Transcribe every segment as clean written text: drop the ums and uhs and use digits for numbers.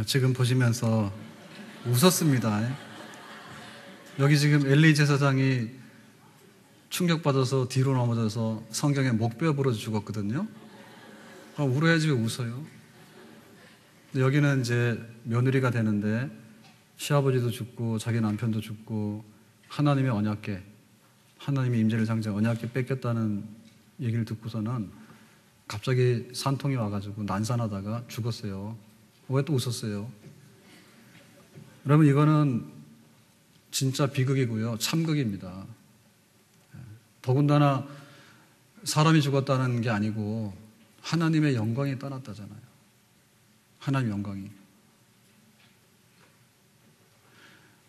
지금 보시면서 웃었습니다. 여기 지금 엘리 제사장이 충격받아서 뒤로 넘어져서 성경에 목베어 부러져 죽었거든요. 울어야지 왜 웃어요? 여기는 이제 며느리가 되는데 시아버지도 죽고 자기 남편도 죽고 하나님의 언약궤, 하나님의 임재를 상징 언약궤 뺏겼다는 얘기를 듣고서는 갑자기 산통이 와가지고 난산하다가 죽었어요. 왜 또 웃었어요? 여러분, 이거는 진짜 비극이고요, 참극입니다. 더군다나 사람이 죽었다는 게 아니고 하나님의 영광이 떠났다잖아요. 하나님의 영광이.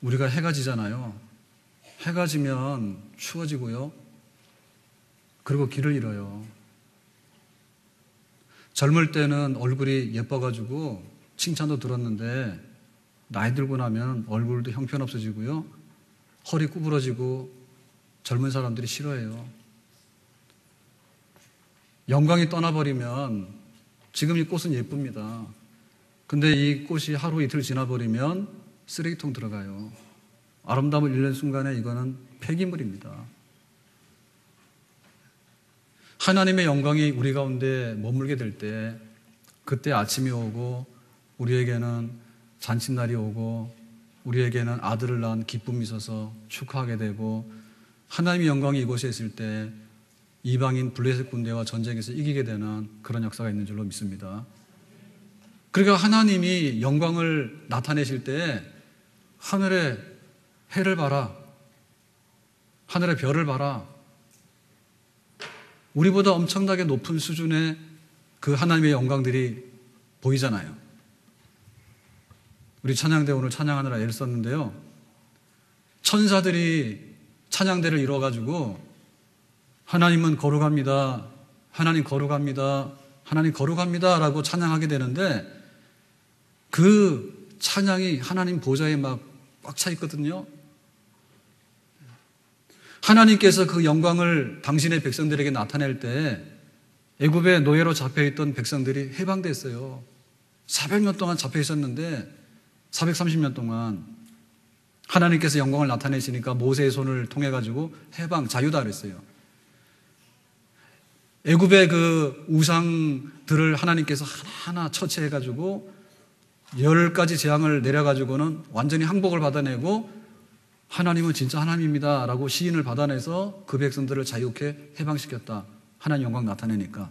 우리가 해가 지잖아요. 해가 지면 추워지고요, 그리고 길을 잃어요. 젊을 때는 얼굴이 예뻐가지고 칭찬도 들었는데 나이 들고 나면 얼굴도 형편없어지고요, 허리 구부러지고 젊은 사람들이 싫어해요. 영광이 떠나버리면, 지금 이 꽃은 예쁩니다. 근데 이 꽃이 하루 이틀 지나버리면 쓰레기통 들어가요. 아름다움을 잃는 순간에 이거는 폐기물입니다. 하나님의 영광이 우리 가운데 머물게 될 때, 그때 아침이 오고 우리에게는 잔칫날이 오고 우리에게는 아들을 낳은 기쁨이 있어서 축하하게 되고, 하나님의 영광이 이곳에 있을 때 이방인 블레셋 군대와 전쟁에서 이기게 되는 그런 역사가 있는 줄로 믿습니다. 그러니까 하나님이 영광을 나타내실 때 하늘에 해를 봐라, 하늘의 별을 봐라, 우리보다 엄청나게 높은 수준의 그 하나님의 영광들이 보이잖아요. 우리 찬양대 오늘 찬양하느라 애를 썼는데요, 천사들이 찬양대를 이뤄가지고 하나님은 거룩합니다, 하나님 거룩합니다, 하나님 거룩합니다 라고 찬양하게 되는데, 그 찬양이 하나님 보좌에 막 꽉 차 있거든요. 하나님께서 그 영광을 당신의 백성들에게 나타낼 때 애굽의 노예로 잡혀있던 백성들이 해방됐어요. 400년 동안 잡혀 있었는데 430년 동안 하나님께서 영광을 나타내시니까 모세의 손을 통해 가지고 해방, 자유다 그랬어요. 애굽의 그 우상들을 하나님께서 하나하나 처치해 가지고 10가지 재앙을 내려 가지고는 완전히 항복을 받아내고, 하나님은 진짜 하나님입니다 라고 시인을 받아내서 그 백성들을 자유케 해방시켰다. 하나님 영광 나타내니까.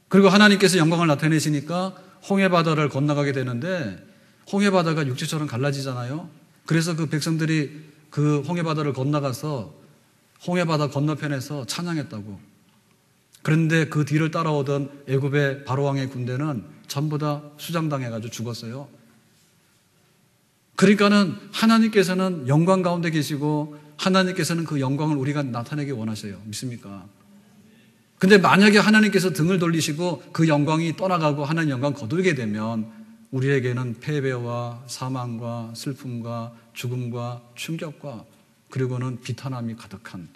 그리고 하나님께서 영광을 나타내시니까 홍해바다를 건너가게 되는데, 홍해바다가 육지처럼 갈라지잖아요. 그래서 그 백성들이 그 홍해바다를 건너가서 홍해바다 건너편에서 찬양했다고. 그런데 그 뒤를 따라오던 애굽의 바로왕의 군대는 전부 다 수장당해가지고 죽었어요. 그러니까는 하나님께서는 영광 가운데 계시고 하나님께서는 그 영광을 우리가 나타내기 원하세요. 믿습니까? 근데 만약에 하나님께서 등을 돌리시고 그 영광이 떠나가고 하나님 영광 거두게 되면 우리에게는 패배와 사망과 슬픔과 죽음과 충격과 그리고는 비탄함이 가득한,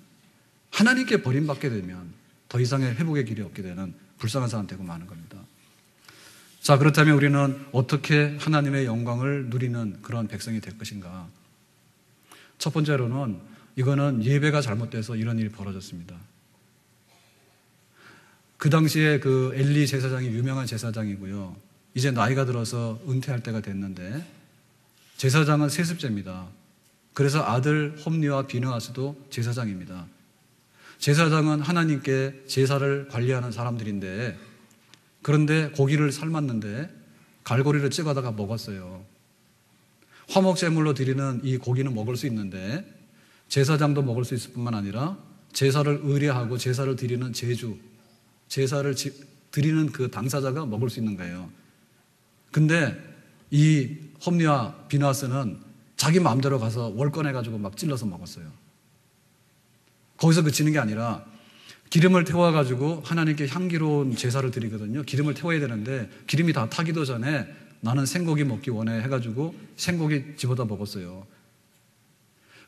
하나님께 버림받게 되면 더 이상의 회복의 길이 없게 되는 불쌍한 사람 되고 마는 겁니다. 자, 그렇다면 우리는 어떻게 하나님의 영광을 누리는 그런 백성이 될 것인가? 첫 번째로는 이거는 예배가 잘못돼서 이런 일이 벌어졌습니다. 그 당시에 그 엘리 제사장이 유명한 제사장이고요, 이제 나이가 들어서 은퇴할 때가 됐는데, 제사장은 세습제입니다. 그래서 아들 홈리와 비느하스도 제사장입니다. 제사장은 하나님께 제사를 관리하는 사람들인데, 그런데 고기를 삶았는데 갈고리를 찍어다가 먹었어요. 화목제물로 드리는 이 고기는 먹을 수 있는데 제사장도 먹을 수 있을 뿐만 아니라 제사를 의뢰하고 제사를 드리는 제주, 제사를 드리는 그 당사자가 먹을 수 있는 거예요. 근데 이 홈리와 비느하스는 자기 마음대로 가서 월 꺼내가지고 막 찔러서 먹었어요. 거기서 그치는 게 아니라 기름을 태워가지고 하나님께 향기로운 제사를 드리거든요. 기름을 태워야 되는데 기름이 다 타기도 전에 나는 생고기 먹기 원해 해가지고 생고기 집어다 먹었어요.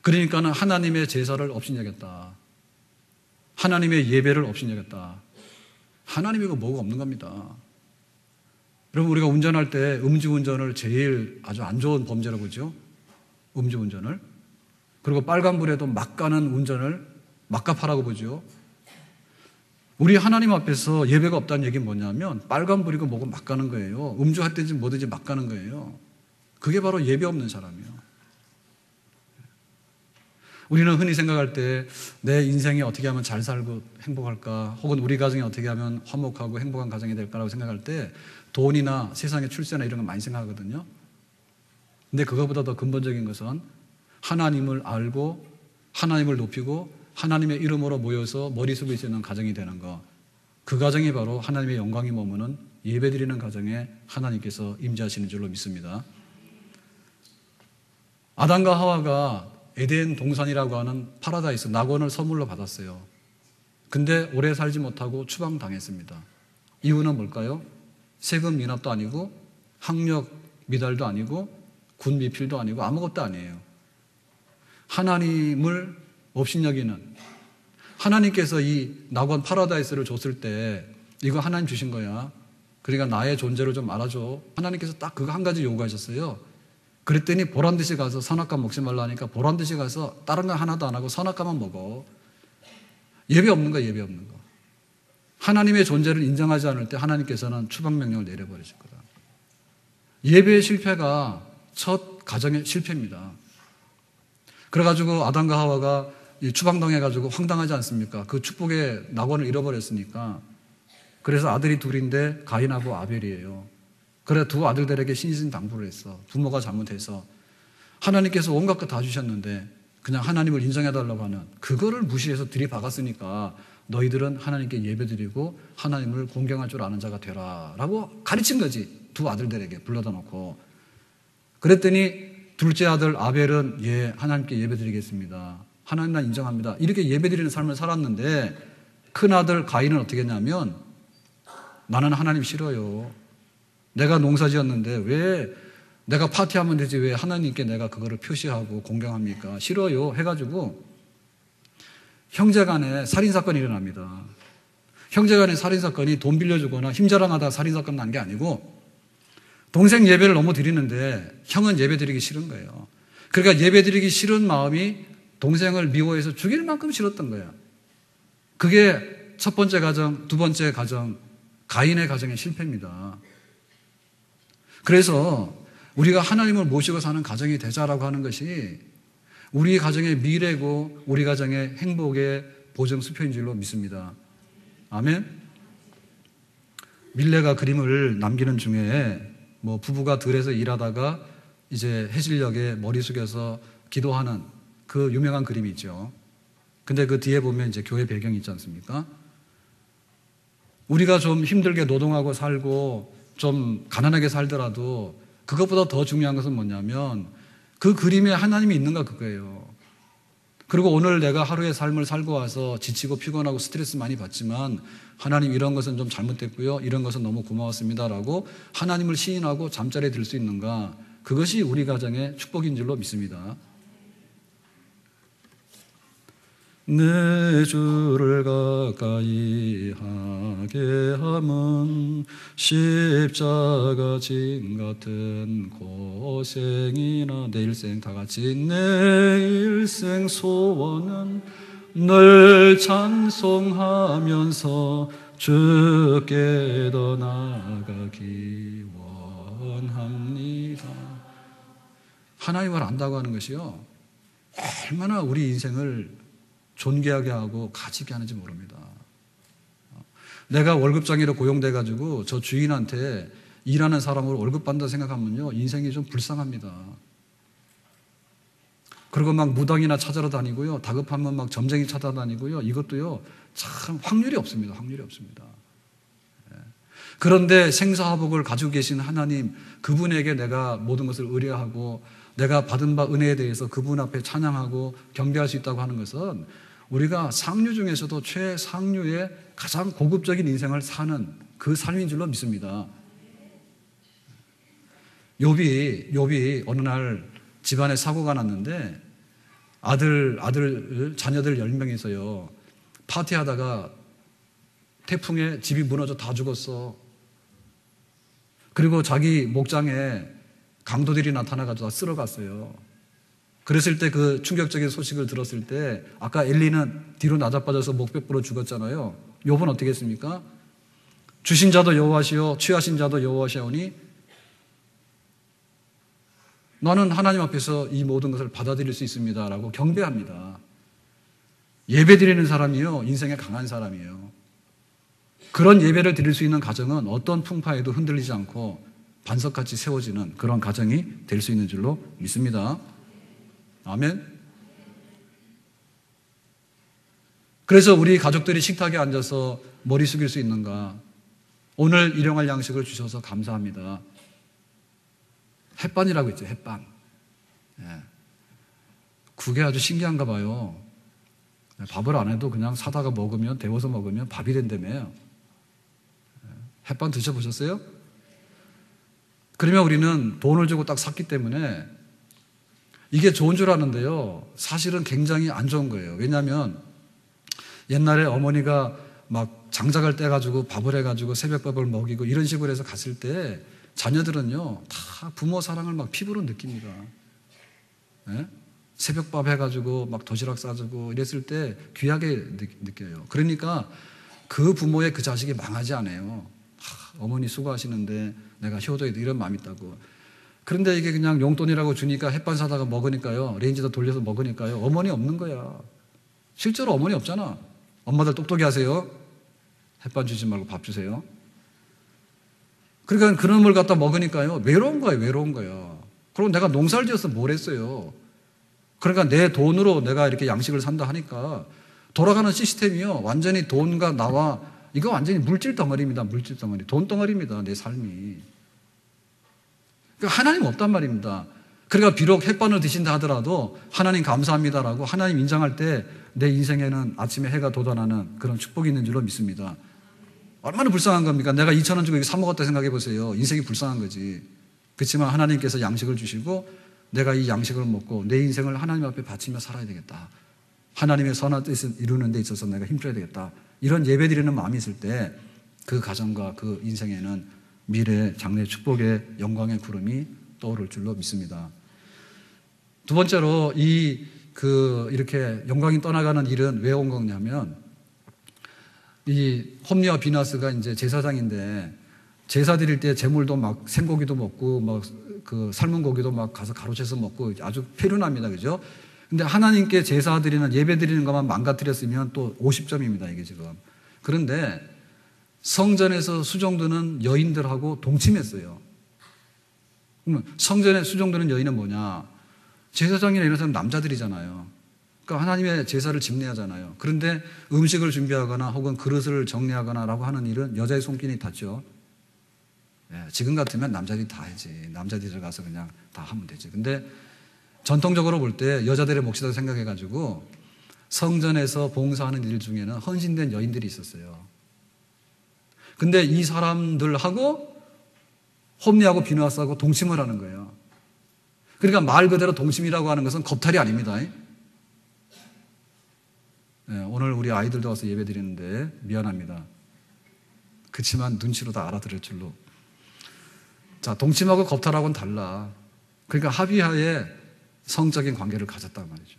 그러니까는 하나님의 제사를 업신여겼다. 하나님의 예배를 업신여겼다. 하나님이고 뭐가 없는 겁니다. 여러분, 우리가 운전할 때 음주운전을 제일 아주 안 좋은 범죄라고 그러죠. 음주운전을. 그리고 빨간불에도 막 가는 운전을 막가파라고 보죠. 우리 하나님 앞에서 예배가 없다는 얘기는 뭐냐면 빨간불이고 뭐고 막 가는 거예요. 음주할 때든지 뭐든지 막 가는 거예요. 그게 바로 예배 없는 사람이에요. 우리는 흔히 생각할 때 내 인생이 어떻게 하면 잘 살고 행복할까, 혹은 우리 가정이 어떻게 하면 화목하고 행복한 가정이 될까라고 생각할 때 돈이나 세상의 출세나 이런 거 많이 생각하거든요. 근데 그거보다 더 근본적인 것은 하나님을 알고 하나님을 높이고 하나님의 이름으로 모여서 머리 숙일 수 있는 가정이 되는 것, 그 가정이 바로 하나님의 영광이 머무는 예배드리는 가정에 하나님께서 임재하시는 줄로 믿습니다. 아담과 하와가 에덴 동산이라고 하는 파라다이스, 낙원을 선물로 받았어요. 근데 오래 살지 못하고 추방당했습니다. 이유는 뭘까요? 세금 미납도 아니고 학력 미달도 아니고 군 미필도 아니고 아무것도 아니에요. 하나님을 업신여기는, 하나님께서 이 낙원 파라다이스를 줬을 때 이거 하나님 주신 거야. 그러니까 나의 존재를 좀 알아줘. 하나님께서 딱 그거 한 가지 요구하셨어요. 그랬더니 보란듯이 가서 선악과 먹지 말라 하니까 보란듯이 가서 다른 거 하나도 안 하고 선악과만 먹어. 예배 없는 거야, 예배 없는 거. 하나님의 존재를 인정하지 않을 때 하나님께서는 추방명령을 내려버리실 거다. 예배의 실패가 첫 가정의 실패입니다. 그래가지고 아담과 하와가 추방당해가지고 황당하지 않습니까? 그 축복의 낙원을 잃어버렸으니까. 그래서 아들이 둘인데 가인하고 아벨이에요. 그래 두 아들들에게 신신당부를 했어. 부모가 잘못해서. 하나님께서 온갖 것 다 주셨는데 그냥 하나님을 인정해달라고 하는 그거를 무시해서 들이박았으니까 너희들은 하나님께 예배드리고 하나님을 공경할 줄 아는 자가 되라 라고 가르친 거지. 두 아들들에게 불러다 놓고. 그랬더니 둘째 아들 아벨은 예, 하나님께 예배드리겠습니다. 하나님 나 인정합니다. 이렇게 예배드리는 삶을 살았는데 큰 아들 가인은 어떻게 했냐면 나는 하나님 싫어요. 내가 농사 지었는데 왜 내가 파티하면 되지 왜 하나님께 내가 그거를 표시하고 공경합니까? 싫어요 해가지고 형제간에 살인사건이 일어납니다. 형제간의 살인사건이 돈 빌려주거나 힘자랑하다가 살인사건 난 게 아니고 동생 예배를 너무 드리는데 형은 예배 드리기 싫은 거예요. 그러니까 예배 드리기 싫은 마음이 동생을 미워해서 죽일 만큼 싫었던 거예요. 그게 첫 번째 가정, 두 번째 가정, 가인의 가정의 실패입니다. 그래서 우리가 하나님을 모시고 사는 가정이 되자라고 하는 것이 우리 가정의 미래고 우리 가정의 행복의 보증수표인 줄로 믿습니다. 아멘. 밀레가 그림을 남기는 중에 뭐 부부가 들에서 일하다가 이제 해질녘에 머리 숙여서 기도하는 그 유명한 그림이 있죠. 근데 그 뒤에 보면 이제 교회 배경이 있지 않습니까? 우리가 좀 힘들게 노동하고 살고 좀 가난하게 살더라도 그것보다 더 중요한 것은 뭐냐면 그 그림에 하나님이 있는가 그거예요. 그리고 오늘 내가 하루의 삶을 살고 와서 지치고 피곤하고 스트레스 많이 받지만 하나님 이런 것은 좀 잘못됐고요. 이런 것은 너무 고마웠습니다라고 하나님을 시인하고 잠자리에 들 수 있는가, 그것이 우리 가정의 축복인 줄로 믿습니다. 내 주를 가까이 하게 함은 십자가 진 같은 고생이나 내 일생 다 같이 내 일생 소원은 늘 찬송하면서 주께 더 나아가기 원합니다. 하나님을 안다고 하는 것이요 얼마나 우리 인생을 존귀하게 하고 가치있게 하는지 모릅니다. 내가 월급장애로 고용돼가지고 저 주인한테 일하는 사람으로 월급 받는다 생각하면요 인생이 좀 불쌍합니다. 그리고 막 무당이나 찾아러 다니고요, 다급하면 막 점쟁이 찾아다니고요, 이것도요 참 확률이 없습니다. 확률이 없습니다. 그런데 생사화복을 가지고 계신 하나님, 그분에게 내가 모든 것을 의뢰하고 내가 받은 바 은혜에 대해서 그분 앞에 찬양하고 경배할 수 있다고 하는 것은 우리가 상류 중에서도 최상류의 가장 고급적인 인생을 사는 그 삶인 줄로 믿습니다. 욥이 어느 날 집안에 사고가 났는데 자녀들 10명이서요 파티하다가 태풍에 집이 무너져 다 죽었어. 그리고 자기 목장에 강도들이 나타나가지고 쓸어갔어요. 그랬을 때 그 충격적인 소식을 들었을 때 아까 엘리는 뒤로 나자빠져서 목벽 부러 죽었잖아요. 욥은 어떻게 했습니까? 주신 자도 여호와시요 취하신 자도 여호와시오니 나는 하나님 앞에서 이 모든 것을 받아들일 수 있습니다 라고 경배합니다. 예배드리는 사람이요 인생에 강한 사람이에요. 그런 예배를 드릴 수 있는 가정은 어떤 풍파에도 흔들리지 않고 반석같이 세워지는 그런 가정이 될 수 있는 줄로 믿습니다. 아멘. 그래서 우리 가족들이 식탁에 앉아서 머리 숙일 수 있는가? 오늘 일용할 양식을 주셔서 감사합니다. 햇반이라고 있죠. 햇반. 예. 그게 아주 신기한가 봐요. 밥을 안 해도 그냥 사다가 먹으면 데워서 먹으면 밥이 된다며요. 햇반 드셔보셨어요? 그러면 우리는 돈을 주고 딱 샀기 때문에 이게 좋은 줄 아는데요. 사실은 굉장히 안 좋은 거예요. 왜냐하면 옛날에 어머니가 막 장작을 떼가지고 밥을 해가지고 새벽밥을 먹이고 이런 식으로 해서 갔을 때 자녀들은요 다 부모 사랑을 막 피부로 느낍니다. 예? 새벽밥 해가지고 막 도시락 싸주고 이랬을 때 귀하게 느껴요. 그러니까 그 부모의 그 자식이 망하지 않아요. 어머니 수고하시는데 내가 효도해야 돼 이런 마음이 있다고. 그런데 이게 그냥 용돈이라고 주니까 햇반 사다가 먹으니까요. 레인지다 돌려서 먹으니까요. 어머니 없는 거야. 실제로 어머니 없잖아. 엄마들 똑똑히 하세요. 햇반 주지 말고 밥 주세요. 그러니까 그런 걸 갖다 먹으니까요. 외로운 거예요. 외로운 거야. 그럼 내가 농사를 지어서 뭘 했어요. 그러니까 내 돈으로 내가 이렇게 양식을 산다 하니까 돌아가는 시스템이요. 완전히 돈과 나와 이거 완전히 물질 덩어리입니다. 물질 덩어리. 돈 덩어리입니다. 내 삶이. 그러니까 하나님 없단 말입니다. 그러니까 비록 햇반을 드신다 하더라도 하나님 감사합니다라고 하나님 인정할 때 내 인생에는 아침에 해가 돋아나는 그런 축복이 있는 줄로 믿습니다. 얼마나 불쌍한 겁니까? 내가 2,000원 주고 이거 사 먹었다 생각해 보세요. 인생이 불쌍한 거지. 그렇지만 하나님께서 양식을 주시고 내가 이 양식을 먹고 내 인생을 하나님 앞에 바치며 살아야 되겠다. 하나님의 선한 뜻을 이루는 데 있어서 내가 힘줘야 되겠다. 이런 예배 드리는 마음이 있을 때 그 가정과 그 인생에는 미래 장래 축복의 영광의 구름이 떠오를 줄로 믿습니다. 두 번째로 이렇게 영광이 떠나가는 일은 왜 온 거냐면 이 홈리와 비나스가 이제 제사장인데 제사 드릴 때 제물도 막 생고기도 먹고 막 그 삶은 고기도 막 가서 가로채서 먹고 아주 페륜합니다. 그죠? 근데 하나님께 제사 드리는 예배 드리는 것만 망가뜨렸으면 또 50점입니다. 이게 지금. 그런데 성전에서 수종드는 여인들하고 동침했어요. 그러면 성전에 수종드는 여인은 뭐냐? 제사장이나 이런 사람 남자들이잖아요. 그러니까 하나님의 제사를 집례하잖아요. 그런데 음식을 준비하거나 혹은 그릇을 정리하거나 라고 하는 일은 여자의 손길이 닿죠. 예, 지금 같으면 남자들이 다 하지. 남자들이 들어가서 그냥 다 하면 되지. 근데 전통적으로 볼 때 여자들의 몫이라고 생각해가지고 성전에서 봉사하는 일 중에는 헌신된 여인들이 있었어요. 근데 이 사람들하고 홈리하고 비누아스하고 동침을 하는 거예요. 그러니까 말 그대로 동침이라고 하는 것은 겁탈이 아닙니다. 네, 오늘 우리 아이들도 와서 예배 드리는데 미안합니다. 그렇지만 눈치로 다 알아들을 줄로. 자, 동침하고 겁탈하고는 달라. 그러니까 합의하에 성적인 관계를 가졌단 말이죠.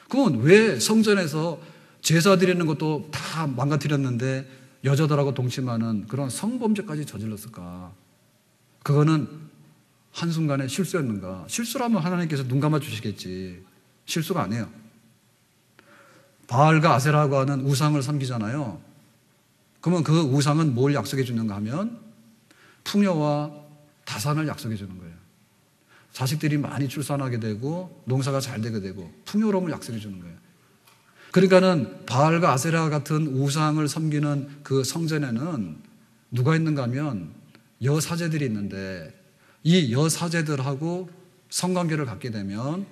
그건 왜 성전에서 제사 드리는 것도 다 망가뜨렸는데 여자들하고 동침하는 그런 성범죄까지 저질렀을까? 그거는 한순간에 실수였는가? 실수라면 하나님께서 눈 감아 주시겠지. 실수가 아니에요. 바알과 아세라고 하는 우상을 섬기잖아요. 그러면 그 우상은 뭘 약속해 주는가 하면 풍요와 다산을 약속해 주는 거예요. 자식들이 많이 출산하게 되고 농사가 잘 되게 되고 풍요로움을 약속해 주는 거예요. 그러니까는 바알과 아세라 같은 우상을 섬기는 그 성전에는 누가 있는가 하면 여사제들이 있는데 이 여사제들하고 성관계를 갖게 되면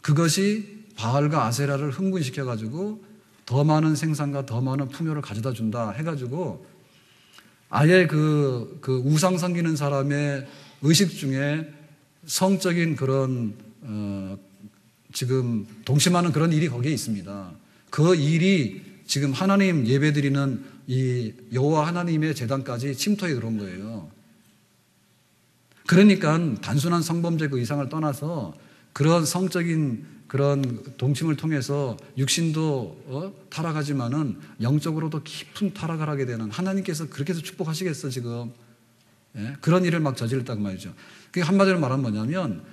그것이 바알과 아세라를 흥분시켜가지고 더 많은 생산과 더 많은 풍요를 가져다 준다 해가지고 아예 그 우상 섬기는 사람의 의식 중에 성적인 그런 지금 동심하는 그런 일이 거기에 있습니다. 그 일이 지금 하나님 예배드리는 이 여호와 하나님의 제단까지 침투해 들어온 거예요. 그러니까 단순한 성범죄 그 이상을 떠나서 그런 성적인 그런 동침을 통해서 육신도 타락하지만은 영적으로도 깊은 타락을 하게 되는, 하나님께서 그렇게 해서 축복하시겠어 지금? 예? 그런 일을 막 저질렀다고 말이죠. 그게 한마디로 말하면 뭐냐면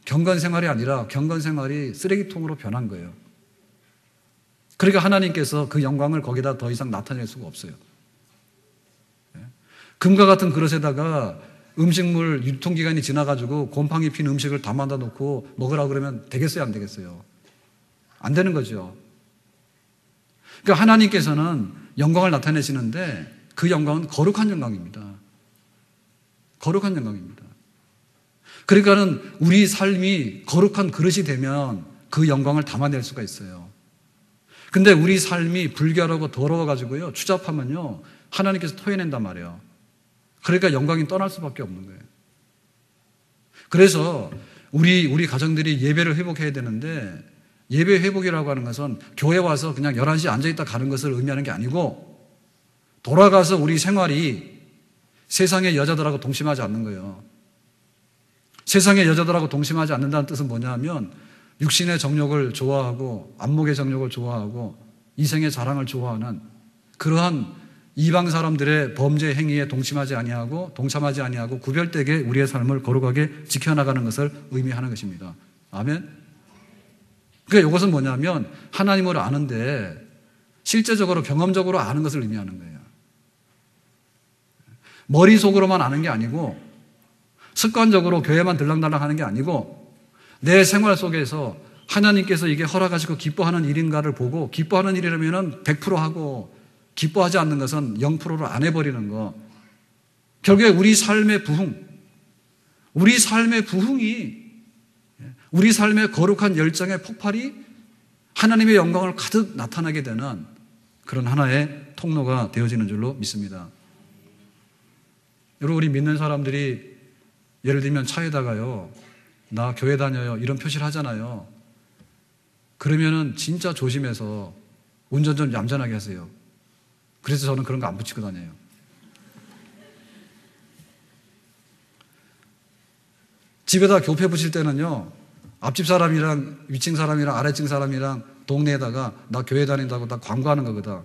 경건 생활이 아니라 경건 생활이 쓰레기통으로 변한 거예요. 그러니까 하나님께서 그 영광을 거기다 더 이상 나타낼 수가 없어요. 예? 금과 같은 그릇에다가 음식물 유통기간이 지나가지고 곰팡이 핀 음식을 담아다 놓고 먹으라고 그러면 되겠어요? 안 되겠어요? 안 되는 거죠. 그러니까 하나님께서는 영광을 나타내시는데 그 영광은 거룩한 영광입니다. 거룩한 영광입니다. 그러니까는 우리 삶이 거룩한 그릇이 되면 그 영광을 담아낼 수가 있어요. 근데 우리 삶이 불결하고 더러워가지고요, 추잡하면요, 하나님께서 토해낸단 말이에요. 그러니까 영광이 떠날 수밖에 없는 거예요. 그래서 우리 가정들이 예배를 회복해야 되는데, 예배 회복이라고 하는 것은 교회 와서 그냥 11시에 앉아있다 가는 것을 의미하는 게 아니고, 돌아가서 우리 생활이 세상의 여자들하고 동침하지 않는 거예요. 세상의 여자들하고 동침하지 않는다는 뜻은 뭐냐면 육신의 정욕을 좋아하고 안목의 정욕을 좋아하고 이생의 자랑을 좋아하는 그러한 이방 사람들의 범죄 행위에 동참하지 아니하고 구별되게 우리의 삶을 거룩하게 지켜나가는 것을 의미하는 것입니다. 아멘. 그러니까 이것은 뭐냐면 하나님을 아는데 실제적으로 경험적으로 아는 것을 의미하는 거예요. 머릿속으로만 아는 게 아니고 습관적으로 교회만 들락날락 하는 게 아니고 내 생활 속에서 하나님께서 이게 허락하시고 기뻐하는 일인가를 보고 기뻐하는 일이라면 100% 하고 기뻐하지 않는 것은 0%를 안 해버리는 거. 결국에 우리 삶의 부흥이 우리 삶의 거룩한 열정의 폭발이 하나님의 영광을 가득 나타나게 되는 그런 하나의 통로가 되어지는 줄로 믿습니다. 여러분, 우리 믿는 사람들이 예를 들면 차에다가요, 나 교회 다녀요 이런 표시를 하잖아요. 그러면은 진짜 조심해서 운전 좀 얌전하게 하세요. 그래서 저는 그런 거 안 붙이고 다녀요. 집에다 교패 붙일 때는요, 앞집 사람이랑 윗층 사람이랑 아래층 사람이랑 동네에다가 나 교회 다닌다고 딱 광고하는 거거든.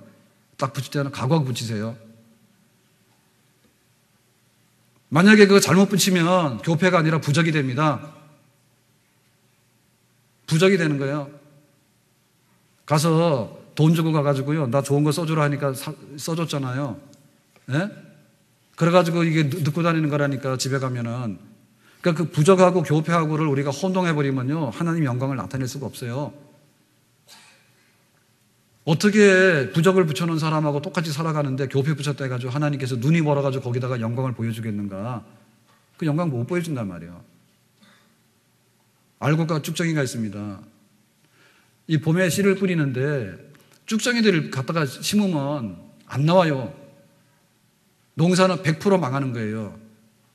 딱 붙일 때는 각오하고 붙이세요. 만약에 그거 잘못 붙이면 교패가 아니라 부적이 됩니다. 부적이 되는 거예요. 가서 돈 주고 가가지고요, 나 좋은 거 써주라 하니까 써줬잖아요. 예? 그래가지고 이게 넣고 다니는 거라니까 집에 가면은. 그러니까 그 부적하고 교패하고를 우리가 혼동해버리면요, 하나님 영광을 나타낼 수가 없어요. 어떻게 부적을 붙여놓은 사람하고 똑같이 살아가는데 교패 붙였다 해가지고 하나님께서 눈이 멀어가지고 거기다가 영광을 보여주겠는가? 그 영광 못 보여준단 말이에요. 알곡과 쭉정이가 있습니다. 이 봄에 씨를 뿌리는데 쭉정이들을 갖다가 심으면 안 나와요. 농사는 100% 망하는 거예요.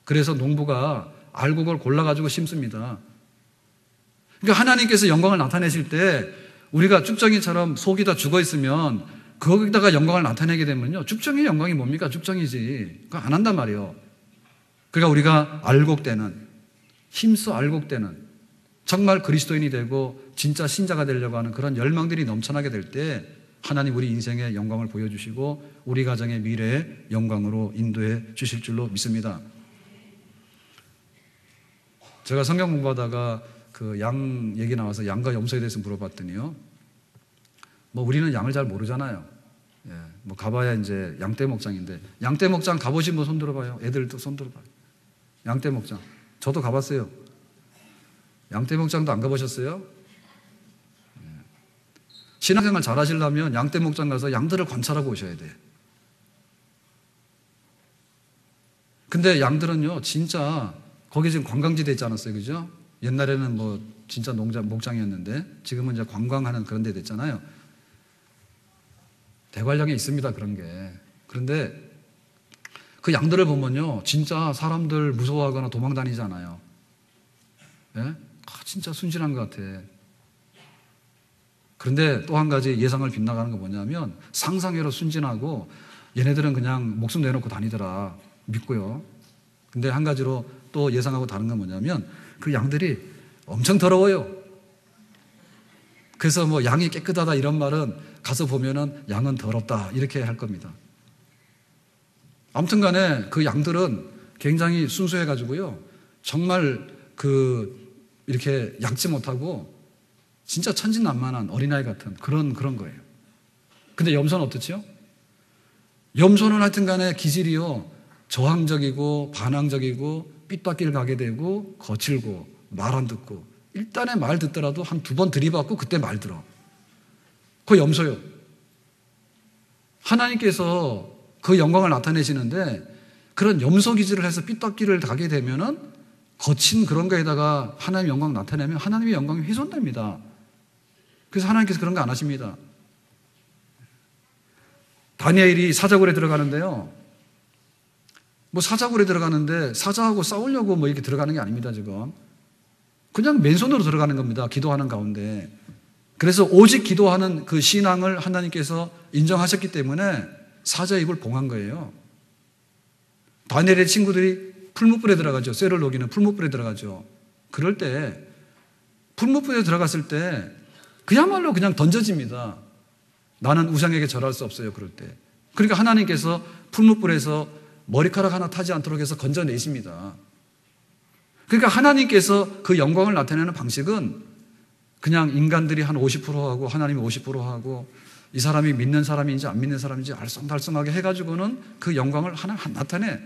그래서 농부가 알곡을 골라가지고 심습니다. 그러니까 하나님께서 영광을 나타내실 때 우리가 쭉정이처럼 속이 다 죽어 있으면 거기다가 영광을 나타내게 되면요, 쭉정이의 영광이 뭡니까? 쭉정이지. 그거 안 한단 말이에요. 그러니까 우리가 알곡되는, 힘써 알곡되는, 정말 그리스도인이 되고 진짜 신자가 되려고 하는 그런 열망들이 넘쳐나게 될 때 하나님 우리 인생의 영광을 보여주시고 우리 가정의 미래의 영광으로 인도해 주실 줄로 믿습니다. 제가 성경 공부하다가 그 양 얘기 나와서 양과 염소에 대해서 물어봤더니요, 뭐 우리는 양을 잘 모르잖아요. 예, 뭐 가봐야 이제 양떼 목장인데, 양떼 목장 가보신 분 손 들어봐요. 애들도 손 들어봐요. 양떼 목장 저도 가봤어요. 양떼 목장도 안 가보셨어요? 예. 신앙생활 잘 하시려면 양떼 목장 가서 양들을 관찰하고 오셔야 돼. 근데 양들은요, 진짜 거기 지금 관광지대 있지 않았어요, 그죠? 옛날에는 뭐 진짜 목장이었는데 지금은 이제 관광하는 그런 데 됐잖아요. 대관령에 있습니다, 그런 게. 그런데 그 양들을 보면요, 진짜 사람들 무서워하거나 도망 다니지 않아요. 예? 진짜 순진한 것 같아. 그런데 또 한 가지 예상을 빗나가는 거 뭐냐면 상상외로 순진하고 얘네들은 그냥 목숨 내놓고 다니더라. 믿고요. 근데 한 가지로 또 예상하고 다른 건 뭐냐면 그 양들이 엄청 더러워요. 그래서 뭐 양이 깨끗하다 이런 말은 가서 보면은 양은 더럽다 이렇게 할 겁니다. 아무튼 간에 그 양들은 굉장히 순수해 가지고요. 정말 이렇게 얕지 못하고 진짜 천진난만한 어린아이 같은 그런 거예요. 근데 염소는 어떻지요? 염소는 하여튼 간에 기질이요. 저항적이고 반항적이고 삐딱길 가게 되고 거칠고 말 안 듣고 일단에 말 듣더라도 한 2번 들이받고 그때 말 들어. 그거 염소요. 하나님께서 그 영광을 나타내시는데 그런 염소 기질을 해서 삐딱길을 가게 되면은 거친 그런 거에다가 하나님의 영광 나타내면 하나님의 영광이 훼손됩니다. 그래서 하나님께서 그런 거 안 하십니다. 다니엘이 사자굴에 들어가는데요. 뭐 사자굴에 들어가는데 사자하고 싸우려고 뭐 이렇게 들어가는 게 아닙니다, 지금. 그냥 맨손으로 들어가는 겁니다. 기도하는 가운데. 그래서 오직 기도하는 그 신앙을 하나님께서 인정하셨기 때문에 사자의 입을 봉한 거예요. 다니엘의 친구들이 풀무불에 들어가죠. 쇠를 녹이는 풀무불에 들어가죠. 그럴 때 풀무불에 들어갔을 때 그야말로 그냥 던져집니다. 나는 우상에게 절할 수 없어요. 그럴 때. 그러니까 하나님께서 풀무불에서 머리카락 하나 타지 않도록 해서 건져내십니다. 그러니까 하나님께서 그 영광을 나타내는 방식은 그냥 인간들이 한 50%하고 하나님이 50%하고 이 사람이 믿는 사람인지 안 믿는 사람인지 알쏭달쏭하게 해가지고는 그 영광을 하나 나타내.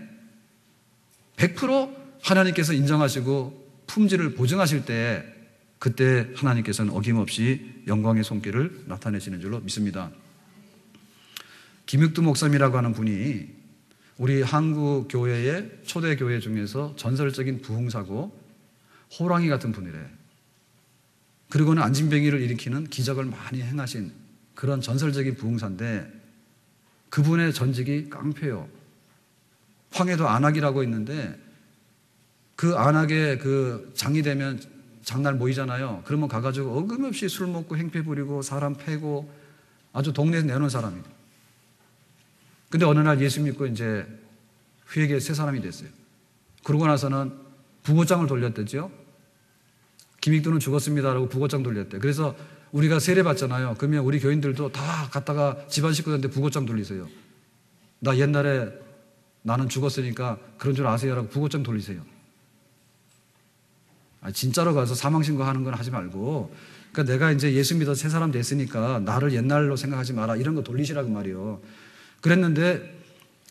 100% 하나님께서 인정하시고 품질을 보증하실 때 그때 하나님께서는 어김없이 영광의 손길을 나타내시는 줄로 믿습니다. 김육두 목사님이라고 하는 분이 우리 한국 교회의 초대 교회 중에서 전설적인 부흥사고 호랑이 같은 분이래. 그리고는 안진뱅이를 일으키는 기적을 많이 행하신 그런 전설적인 부흥사인데 그분의 전직이 깡패요. 황해도 안악이라고 있는데 그 안악에 그 장이 되면 장날 모이잖아요. 그러면 가가지고 어김없이 술 먹고 행패 부리고 사람 패고 아주 동네에서 내놓은 사람이에요. 근데 어느 날 예수 믿고 이제 회개 새 사람이 됐어요. 그러고 나서는 부고장을 돌렸대죠. 김익두는 죽었습니다라고 부고장 돌렸대. 그래서 우리가 세례 받잖아요. 그러면 우리 교인들도 다 갔다가 집안 식구들한테 부고장 돌리세요. 나 옛날에 나는 죽었으니까 그런 줄 아세요라고 부고장 돌리세요. 진짜로 가서 사망신고하는 건 하지 말고, 그러니까 내가 이제 예수 믿어 새 사람 됐으니까 나를 옛날로 생각하지 마라 이런 거 돌리시라고 말이요. 그랬는데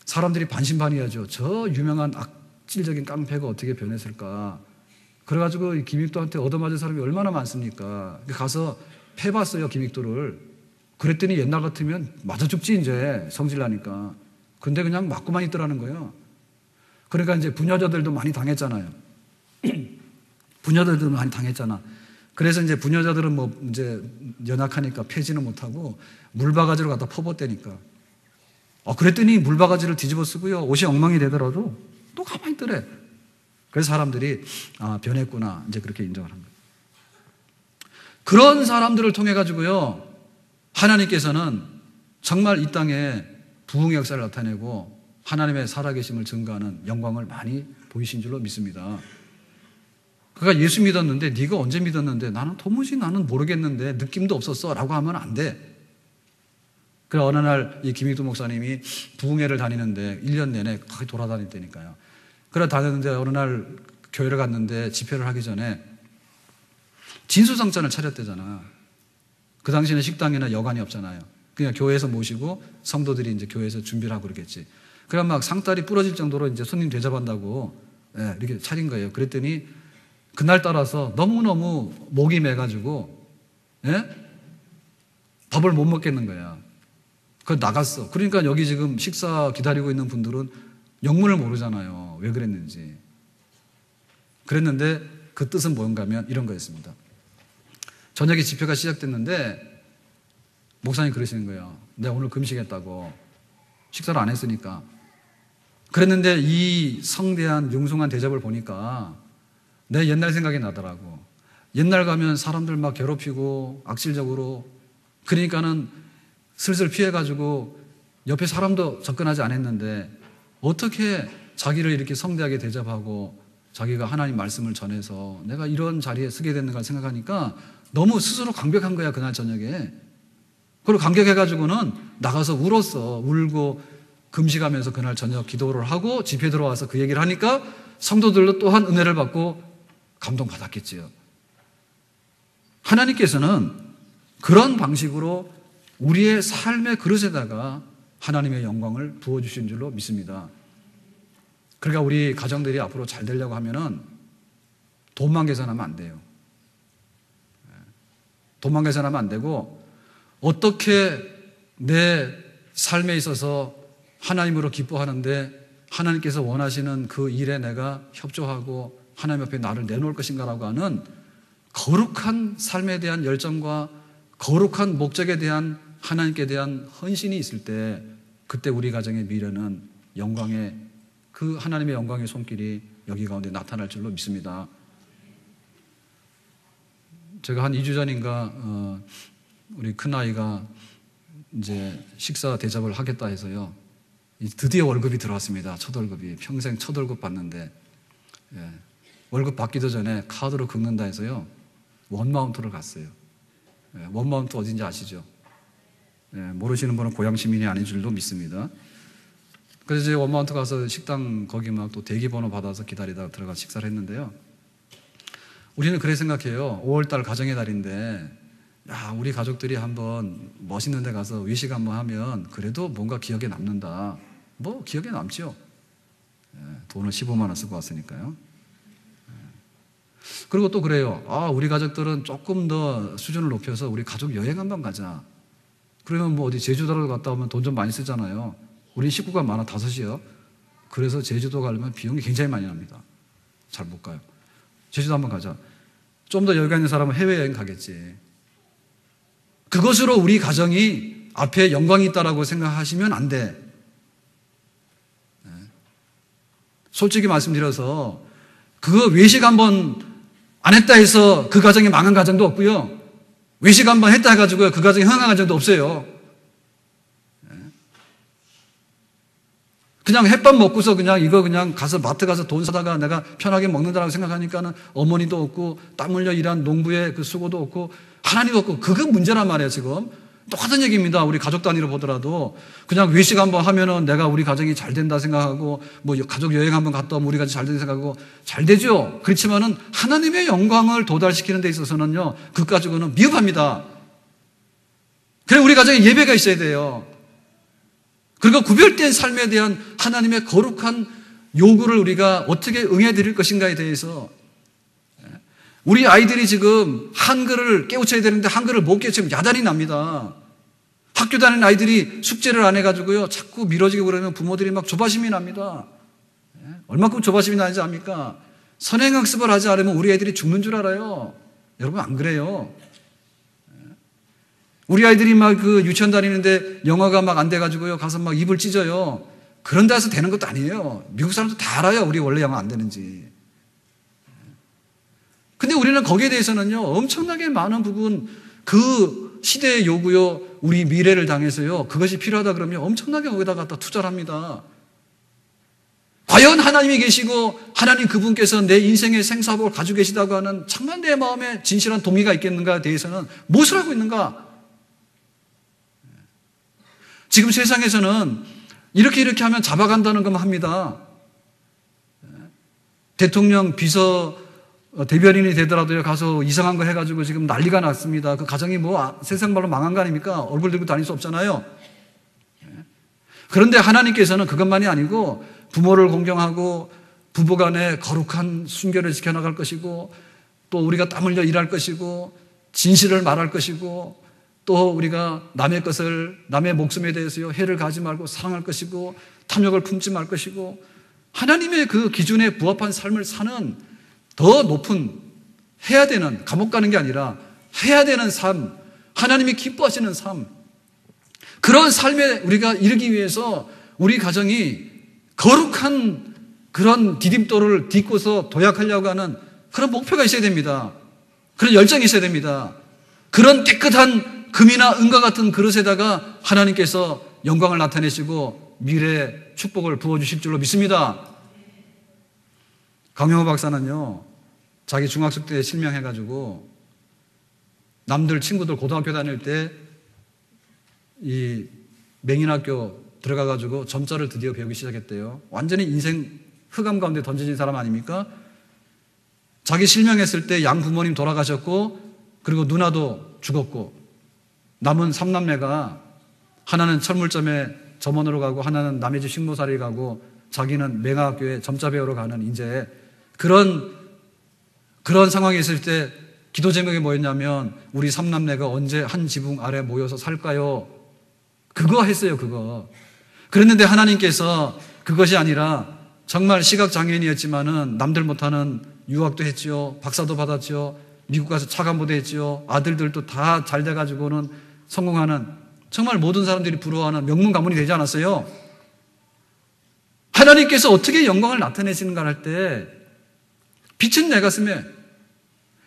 사람들이 반신반의하죠. 저 유명한 악질적인 깡패가 어떻게 변했을까. 그래가지고 김익도한테 얻어맞은 사람이 얼마나 많습니까. 가서 패봤어요, 김익도를. 그랬더니 옛날 같으면 맞아 죽지 이제 성질나니까. 근데 그냥 맞고만 있더라는 거예요. 그러니까 이제 부녀자들도 많이 당했잖아요. 부녀자들도 많이 당했잖아. 그래서 이제 부녀자들은 뭐 이제 연약하니까 패지는 못하고 물바가지로 갖다 퍼붓대니까. 그랬더니 물바가지를 뒤집어 쓰고요. 옷이 엉망이 되더라도 또 가만히 있더래. 그래서 사람들이 변했구나. 이제 그렇게 인정을 한 거예요. 그런 사람들을 통해 가지고요. 하나님께서는 정말 이 땅에 부흥의 역사를 나타내고 하나님의 살아계심을 증거하는 영광을 많이 보이신 줄로 믿습니다. 그가 예수 믿었는데 네가 언제 믿었는데 나는 도무지 나는 모르겠는데 느낌도 없었어 라고 하면 안 돼. 그래 어느 날 이 김익두 목사님이 부흥회를 다니는데 1년 내내 거기 돌아다녔다니까요. 그래 다녔는데 어느 날 교회를 갔는데 집회를 하기 전에 진수성찬을 차렸대잖아. 그 당시에는 식당이나 여관이 없잖아요. 그냥 교회에서 모시고 성도들이 이제 교회에서 준비를 하고 그러겠지. 그래 막 상다리 부러질 정도로 이제 손님 대접한다고 이렇게 차린 거예요. 그랬더니 그날 따라서 너무너무 목이 매가지고 밥을 못 먹겠는 거야. 그래서 나갔어. 그러니까 여기 지금 식사 기다리고 있는 분들은 영문을 모르잖아요. 왜 그랬는지. 그랬는데 그 뜻은 뭔가 하면 이런 거였습니다. 저녁에 집회가 시작됐는데 목사님 그러시는 거예요. 내가 오늘 금식했다고. 식사를 안 했으니까. 그랬는데 이 성대한 융숭한 대접을 보니까 내 옛날 생각이 나더라고. 옛날 가면 사람들 막 괴롭히고 악질적으로 그러니까는 슬슬 피해가지고 옆에 사람도 접근하지 않았는데 어떻게 자기를 이렇게 성대하게 대접하고 자기가 하나님 말씀을 전해서 내가 이런 자리에 서게 됐는가 생각하니까 너무 스스로 감격한 거야, 그날 저녁에. 그리고 감격해가지고는 나가서 울었어. 울고 금식하면서 그날 저녁 기도를 하고 집에 들어와서 그 얘기를 하니까 성도들도 또한 은혜를 받고 감동받았겠지요. 하나님께서는 그런 방식으로 우리의 삶의 그릇에다가 하나님의 영광을 부어주신 줄로 믿습니다. 그러니까 우리 가정들이 앞으로 잘 되려고 하면은 돈만 계산하면 안 돼요. 돈만 계산하면 안 되고 어떻게 내 삶에 있어서 하나님으로 기뻐하는데 하나님께서 원하시는 그 일에 내가 협조하고 하나님 앞에 나를 내놓을 것인가라고 하는 거룩한 삶에 대한 열정과 거룩한 목적에 대한 하나님께 대한 헌신이 있을 때 그때 우리 가정의 미래는 영광의 그 하나님의 영광의 손길이 여기 가운데 나타날 줄로 믿습니다. 제가 한 2주 전인가 우리 큰아이가 이제 식사 대접을 하겠다 해서요. 드디어 월급이 들어왔습니다. 첫 월급이. 평생 첫 월급 받는데 월급 받기도 전에 카드로 긁는다 해서요. 원마운트를 갔어요. 원마운트 어딘지 아시죠? 모르시는 분은 고향 시민이 아닌 줄도 믿습니다. 그래서 이제 원마운트 가서 식당 거기 막 또 대기번호 받아서 기다리다가 들어가 식사를 했는데요. 우리는 그래 생각해요. 5월달 가정의 달인데 야, 우리 가족들이 한번 멋있는 데 가서 외식 한번 하면 그래도 뭔가 기억에 남는다. 뭐 기억에 남죠. 돈을 15만 원 쓰고 왔으니까요. 그리고 또 그래요. 아, 우리 가족들은 조금 더 수준을 높여서 우리 가족 여행 한번 가자. 그러면 뭐 어디 제주도로 갔다 오면 돈 좀 많이 쓰잖아요. 우리 식구가 많아 5이요. 그래서 제주도 가려면 비용이 굉장히 많이 납니다. 잘 못 가요. 제주도 한번 가자. 좀 더 여유가 있는 사람은 해외여행 가겠지. 그것으로 우리 가정이 앞에 영광이 있다라고 생각하시면 안 돼. 솔직히 말씀드려서 그 외식 한번 안 했다 해서 그 가정이 망한 가정도 없고요. 외식 한번 했다 해가지고 그 가정이 흥한 가정도 없어요. 그냥 햇밥 먹고서 그냥 이거 그냥 가서 마트 가서 돈 사다가 내가 편하게 먹는다라고 생각하니까는 어머니도 없고 땀 흘려 일한 농부의 그 수고도 없고 하나님도 없고 그게 문제란 말이에요. 지금 똑같은 얘기입니다. 우리 가족 단위로 보더라도 그냥 외식 한번 하면은 내가 우리 가정이 잘 된다 생각하고 뭐 가족 여행 한번 갔다 오면 우리 가정이 잘 된다 생각하고 잘 되죠. 그렇지만은 하나님의 영광을 도달시키는 데 있어서는요 그것 가지고는 미흡합니다. 그래 우리 가정에 예배가 있어야 돼요. 그리고 구별된 삶에 대한 하나님의 거룩한 요구를 우리가 어떻게 응해 드릴 것인가에 대해서 우리 아이들이 지금 한글을 깨우쳐야 되는데 한글을 못 깨우치면 야단이 납니다. 학교 다니는 아이들이 숙제를 안 해가지고요 자꾸 미뤄지고 그러면 부모들이 막 조바심이 납니다. 얼마큼 조바심이 나는지 압니까? 선행학습을 하지 않으면 우리 애들이 죽는 줄 알아요. 여러분 안 그래요? 우리 아이들이 막 그 유치원 다니는데 영어가 막 안 돼가지고요 가서 막 입을 찢어요. 그런 데서 되는 것도 아니에요. 미국 사람도 다 알아요. 우리 원래 영어 안 되는지. 근데 우리는 거기에 대해서는요 엄청나게 많은 부분 그 시대의 요구요 우리 미래를 당해서요 그것이 필요하다 그러면 엄청나게 거기다 갖다 투자를 합니다. 과연 하나님이 계시고 하나님 그분께서 내 인생의 생사복을 가지고 계시다고 하는 정말 내 마음에 진실한 동의가 있겠는가에 대해서는 무엇을 하고 있는가? 지금 세상에서는 이렇게 하면 잡아간다는 것만 합니다. 대통령 비서 대변인이 되더라도요 가서 이상한 거 해가지고 지금 난리가 났습니다. 그 가정이 뭐 세상 말로 망한 거 아닙니까? 얼굴 들고 다닐 수 없잖아요. 그런데 하나님께서는 그것만이 아니고 부모를 공경하고 부부간에 거룩한 순결을 지켜나갈 것이고 또 우리가 땀 흘려 일할 것이고 진실을 말할 것이고 또 우리가 남의 것을 남의 목숨에 대해서요 해를 가지 말고 사랑할 것이고 탐욕을 품지 말 것이고 하나님의 그 기준에 부합한 삶을 사는 더 높은 해야 되는 감옥 가는 게 아니라 해야 되는 삶 하나님이 기뻐하시는 삶 그런 삶에 우리가 이르기 위해서 우리 가정이 거룩한 그런 디딤돌을 딛고서 도약하려고 하는 그런 목표가 있어야 됩니다. 그런 열정이 있어야 됩니다. 그런 깨끗한 금이나 은과 같은 그릇에다가 하나님께서 영광을 나타내시고 미래의 축복을 부어주실 줄로 믿습니다. 강영호 박사는요, 자기 중학교 때 실명해가지고 남들 친구들 고등학교 다닐 때 이 맹인학교 들어가가지고 점자를 드디어 배우기 시작했대요. 완전히 인생 흑암 가운데 던져진 사람 아닙니까? 자기 실명했을 때 양 부모님 돌아가셨고, 그리고 누나도 죽었고, 남은 삼남매가 하나는 철물점에 점원으로 가고, 하나는 남의 집 식모살이 가고, 자기는 맹아학교에 점자 배우러 가는 이제 그런 상황이 있을 때 기도 제목이 뭐였냐면, 우리 삼남매가 언제 한 지붕 아래 모여서 살까요? 그거 했어요, 그거. 그랬는데 하나님께서 그것이 아니라 정말 시각장애인이었지만은 남들 못하는 유학도 했지요. 박사도 받았지요. 미국 가서 차관보도 했지요. 아들들도 다 잘 돼가지고는 성공하는, 정말 모든 사람들이 부러워하는 명문 가문이 되지 않았어요? 하나님께서 어떻게 영광을 나타내시는가 할 때, 빛은 내 가슴에,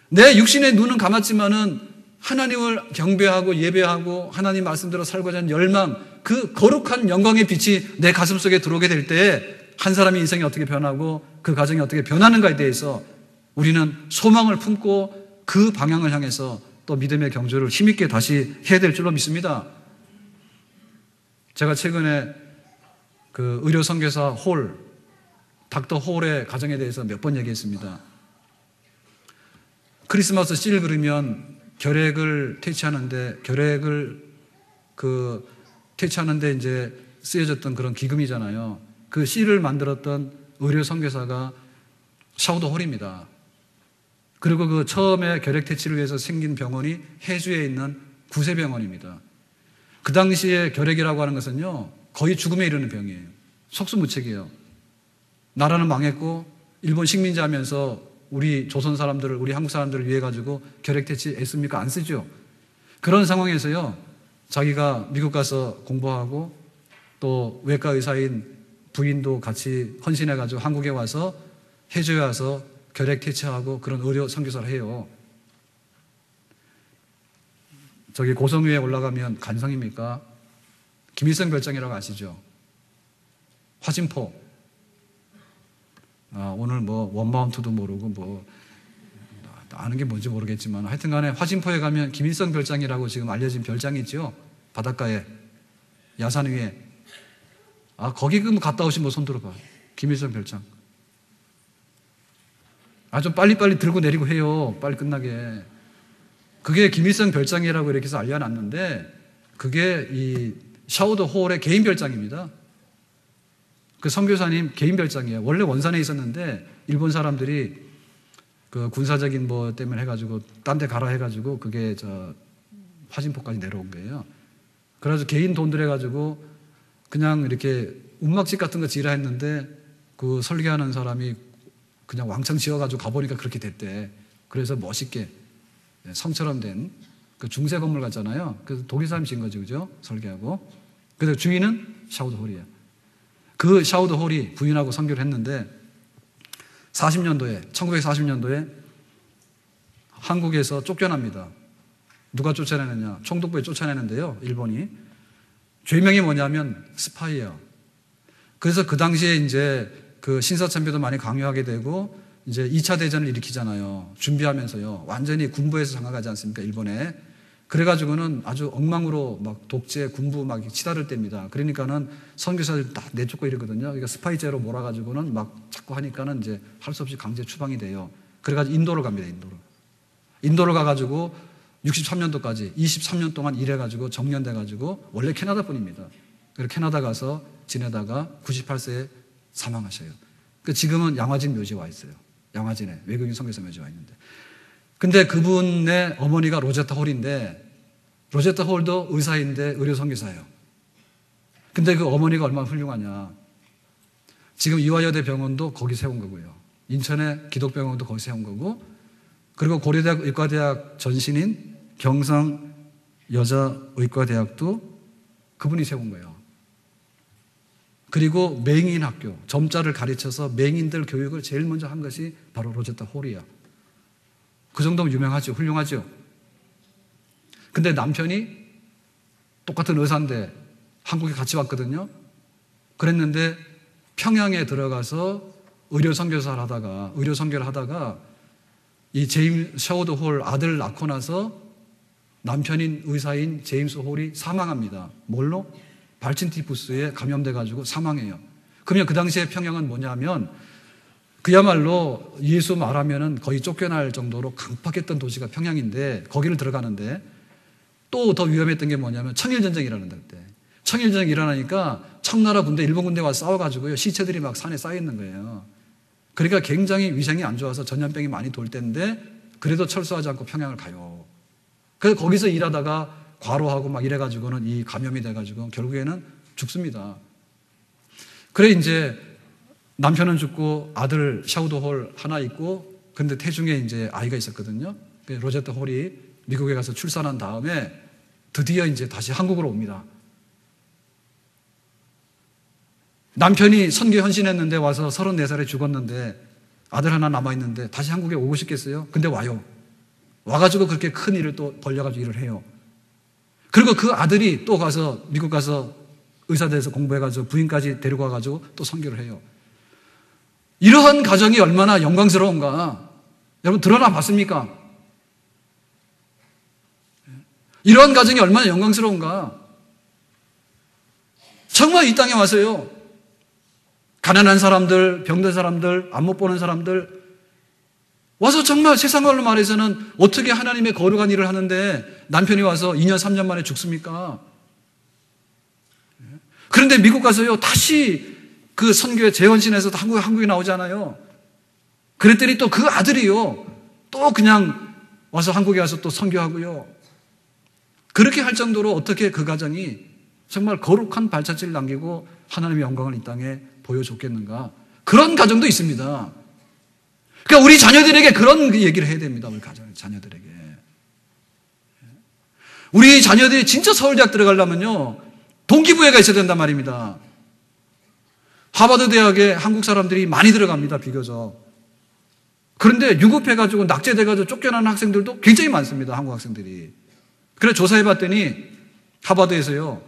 내 육신의 눈은 감았지만은 하나님을 경배하고 예배하고 하나님 말씀대로 살고자 하는 열망, 그 거룩한 영광의 빛이 내 가슴 속에 들어오게 될 때에 한 사람의 인생이 어떻게 변하고 그 가정이 어떻게 변하는가에 대해서 우리는 소망을 품고 그 방향을 향해서 또 믿음의 경주를 힘있게 다시 해야 될 줄로 믿습니다. 제가 최근에 그 의료 선교사 닥터 홀의 가정에 대해서 몇 번 얘기했습니다. 크리스마스 씨를 그리면 결핵을 퇴치하는데 이제 쓰여졌던 그런 기금이잖아요. 그 씨를 만들었던 의료 선교사가 샤우더 홀입니다. 그리고 그 처음에 결핵 퇴치를 위해서 생긴 병원이 해주에 있는 구세병원입니다. 그 당시에 결핵이라고 하는 것은요, 거의 죽음에 이르는 병이에요. 속수무책이에요. 나라는 망했고 일본 식민지 하면서 우리 조선 사람들을, 우리 한국 사람들을 위해 가지고 결핵 퇴치 애씁니까? 안 쓰죠. 그런 상황에서요, 자기가 미국 가서 공부하고 또 외과 의사인 부인도 같이 헌신해 가지고 한국에 와서 해주에 와서 결핵 퇴치하고 그런 의료 선교사를 해요. 저기 고성 위에 올라가면 간성입니까? 김일성 별장이라고 아시죠? 화진포. 오늘 뭐 원마운트도 모르고 뭐 아는 게 뭔지 모르겠지만 하여튼 간에 화진포에 가면 김일성 별장이라고 지금 알려진 별장이 있죠. 바닷가에 야산 위에. 거기 그 갔다 오신 분 손 들어봐. 김일성 별장. 좀 빨리빨리 들고 내리고 해요. 빨리 끝나게. 그게 김일성 별장이라고 이렇게 해서 알려놨는데 그게 이 샤우더 홀의 개인 별장입니다. 그 선교사님 개인 별장이에요. 원래 원산에 있었는데 일본 사람들이 그 군사적인 뭐 때문에 해가지고 딴 데 가라 해가지고 그게 화진포까지 내려온 거예요. 그래가지고 개인 돈 들여가지고 그냥 이렇게 움막집 같은 거 지으라 했는데 그 설계하는 사람이 그냥 왕창 지어가지고 가보니까 그렇게 됐대. 그래서 멋있게 성처럼 된 그 중세 건물 같잖아요. 그래서 독일 사람이 지은 거죠, 그죠? 설계하고. 그래서 주인은 샤우더 홀이에요. 그 샤우더 홀이 부인하고 선교를 했는데 1940년도에 한국에서 쫓겨납니다. 누가 쫓아내느냐? 총독부에 쫓아내는데요, 일본이. 죄명이 뭐냐면 스파이예요. 그래서 그 당시에 이제 그 신사참배도 많이 강요하게 되고 이제 2차 대전을 일으키잖아요. 준비하면서요. 완전히 군부에서 장악하지 않습니까, 일본에. 그래가지고는 아주 엉망으로 막 독재, 군부 막 치달을 때입니다. 그러니까는 선교사들 다 내쫓고 이러거든요. 그러니까 스파이죄로 몰아가지고는 막 자꾸 하니까는 이제 할 수 없이 강제 추방이 돼요. 그래가지고 인도로 갑니다, 인도로 가가지고 63년도까지 23년 동안 일해가지고 정년돼가지고 원래 캐나다 분입니다. 그래서 캐나다 가서 지내다가 98세에 사망하셔요. 지금은 양화진 묘지에 와 있어요. 양화진에 외국인 선교사 묘지에 와 있는데. 근데 그분의 어머니가 로제타 홀인데 로제타 홀도 의사인데 의료 선교사예요. 근데 그 어머니가 얼마나 훌륭하냐. 지금 이화여대 병원도 거기 세운 거고요. 인천의 기독병원도 거기 세운 거고, 그리고 고려대학 의과대학 전신인 경성 여자의과대학도 그분이 세운 거예요. 그리고 맹인 학교, 점자를 가르쳐서 맹인들 교육을 제일 먼저 한 것이 바로 로제타 홀이야. 그 정도면 유명하죠. 훌륭하죠. 근데 남편이 똑같은 의사인데 한국에 같이 왔거든요. 그랬는데 평양에 들어가서 의료 선교사를 하다가 의료 선교를 하다가 이 제임스 샤워드 홀 아들을 낳고 나서 남편인 의사인 제임스 홀이 사망합니다. 뭘로? 발진 티푸스에 감염돼 가지고 사망해요. 그러면 그 당시에 평양은 뭐냐면 그야말로 예수 말하면은 거의 쫓겨날 정도로 강팍했던 도시가 평양인데 거기를 들어가는데 또 더 위험했던 게 뭐냐면 청일전쟁이 일어난다 그때. 청일전쟁이 일어나니까 청나라 군대, 일본 군대와 싸워가지고요 시체들이 막 산에 쌓여 있는 거예요. 그러니까 굉장히 위생이 안 좋아서 전염병이 많이 돌 때인데 그래도 철수하지 않고 평양을 가요. 그래서 거기서 일하다가 과로하고 막 이래가지고는 이 감염이 돼가지고 결국에는 죽습니다. 그래 이제 남편은 죽고 아들 샤우드 홀 하나 있고 근데 태중에 이제 아이가 있었거든요. 로제트 홀이 미국에 가서 출산한 다음에 드디어 이제 다시 한국으로 옵니다. 남편이 선교 헌신했는데 와서 34살에 죽었는데 아들 하나 남아있는데 다시 한국에 오고 싶겠어요? 근데 와요. 와가지고 그렇게 큰 일을 또 벌려가지고 일을 해요. 그리고 그 아들이 또 가서 미국 가서 의사대에서 공부해가지고 부인까지 데리고 와가지고 또 선교를 해요. 이러한 가정이 얼마나 영광스러운가. 여러분 드러나 봤습니까? 이러한 가정이 얼마나 영광스러운가. 정말 이 땅에 와서요 가난한 사람들, 병든 사람들, 안 못 보는 사람들 와서 정말 세상말로 말해서는 어떻게 하나님의 거룩한 일을 하는데 남편이 와서 2년, 3년 만에 죽습니까? 그런데 미국 가서요 다시 그 선교의 재헌신에서 한국에 나오잖아요. 그랬더니 또 그 아들이요 또 그냥 와서 한국에 와서 또 선교하고요. 그렇게 할 정도로 어떻게 그 가정이 정말 거룩한 발자취를 남기고 하나님의 영광을 이 땅에 보여줬겠는가. 그런 가정도 있습니다. 그러니까 우리 자녀들에게 그런 얘기를 해야 됩니다. 우리 자녀들에게. 우리 자녀들이 진짜 서울대학 들어가려면요 동기부여가 있어야 된단 말입니다. 하버드 대학에 한국 사람들이 많이 들어갑니다. 비교적. 그런데 유급해가지고 낙제돼가지고 쫓겨나는 학생들도 굉장히 많습니다. 한국 학생들이. 그래서 조사해봤더니 하버드에서요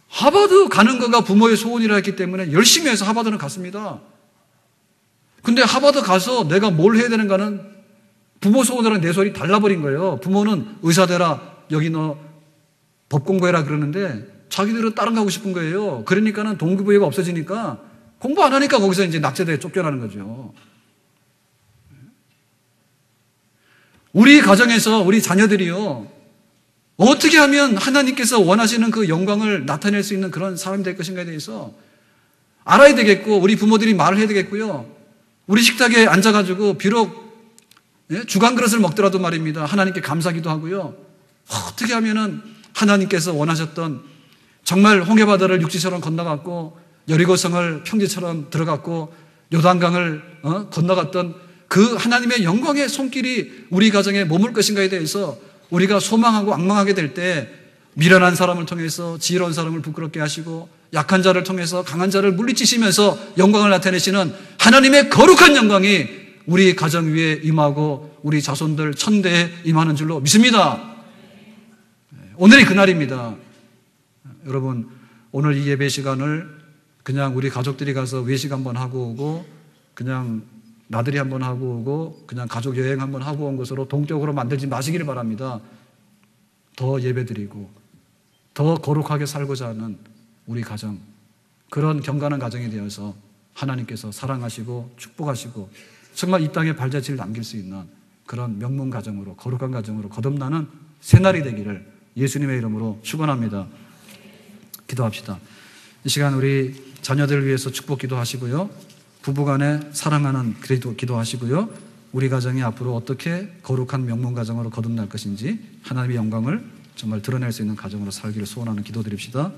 하버드 가는 거가 부모의 소원이라 했기 때문에 열심히 해서 하버드는 갔습니다. 근데 하버드 가서 내가 뭘 해야 되는가는 부모 소원이랑 내 소원이 달라버린 거예요. 부모는 의사 되라, 여기 너 법 공부해라 그러는데 자기들은 다른 거 하고 싶은 거예요. 그러니까는 동기부여가 없어지니까 공부 안 하니까 거기서 이제 낙제돼 쫓겨나는 거죠. 우리 가정에서 우리 자녀들이요 어떻게 하면 하나님께서 원하시는 그 영광을 나타낼 수 있는 그런 사람이 될 것인가에 대해서 알아야 되겠고 우리 부모들이 말을 해야 되겠고요. 우리 식탁에 앉아가지고 비록 주간 그릇을 먹더라도 말입니다. 하나님께 감사기도 하고요. 어떻게 하면은 하나님께서 원하셨던 정말 홍해바다를 육지처럼 건너갔고 여리고성을 평지처럼 들어갔고 요단강을 건너갔던 그 하나님의 영광의 손길이 우리 가정에 머물 것인가에 대해서 우리가 소망하고 앙망하게 될 때 미련한 사람을 통해서 지혜로운 사람을 부끄럽게 하시고 약한 자를 통해서 강한 자를 물리치시면서 영광을 나타내시는 하나님의 거룩한 영광이 우리 가정 위에 임하고 우리 자손들 천대에 임하는 줄로 믿습니다. 오늘이 그날입니다. 여러분 오늘 이 예배 시간을 그냥 우리 가족들이 가서 외식 한번 하고 오고 그냥 나들이 한번 하고 오고 그냥 가족 여행 한번 하고 온 것으로 동적으로 만들지 마시기를 바랍니다. 더 예배드리고 더 거룩하게 살고자 하는 우리 가정, 그런 경건한 가정이 되어서 하나님께서 사랑하시고 축복하시고 정말 이 땅에 발자취를 남길 수 있는 그런 명문 가정으로 거룩한 가정으로 거듭나는 새날이 되기를 예수님의 이름으로 축원합니다. 기도합시다. 이 시간 우리 자녀들을 위해서 축복 기도하시고요. 부부간에 사랑하는 기도하시고요. 우리 가정이 앞으로 어떻게 거룩한 명문 가정으로 거듭날 것인지 하나님의 영광을 정말 드러낼 수 있는 가정으로 살기를 소원하는 기도드립시다.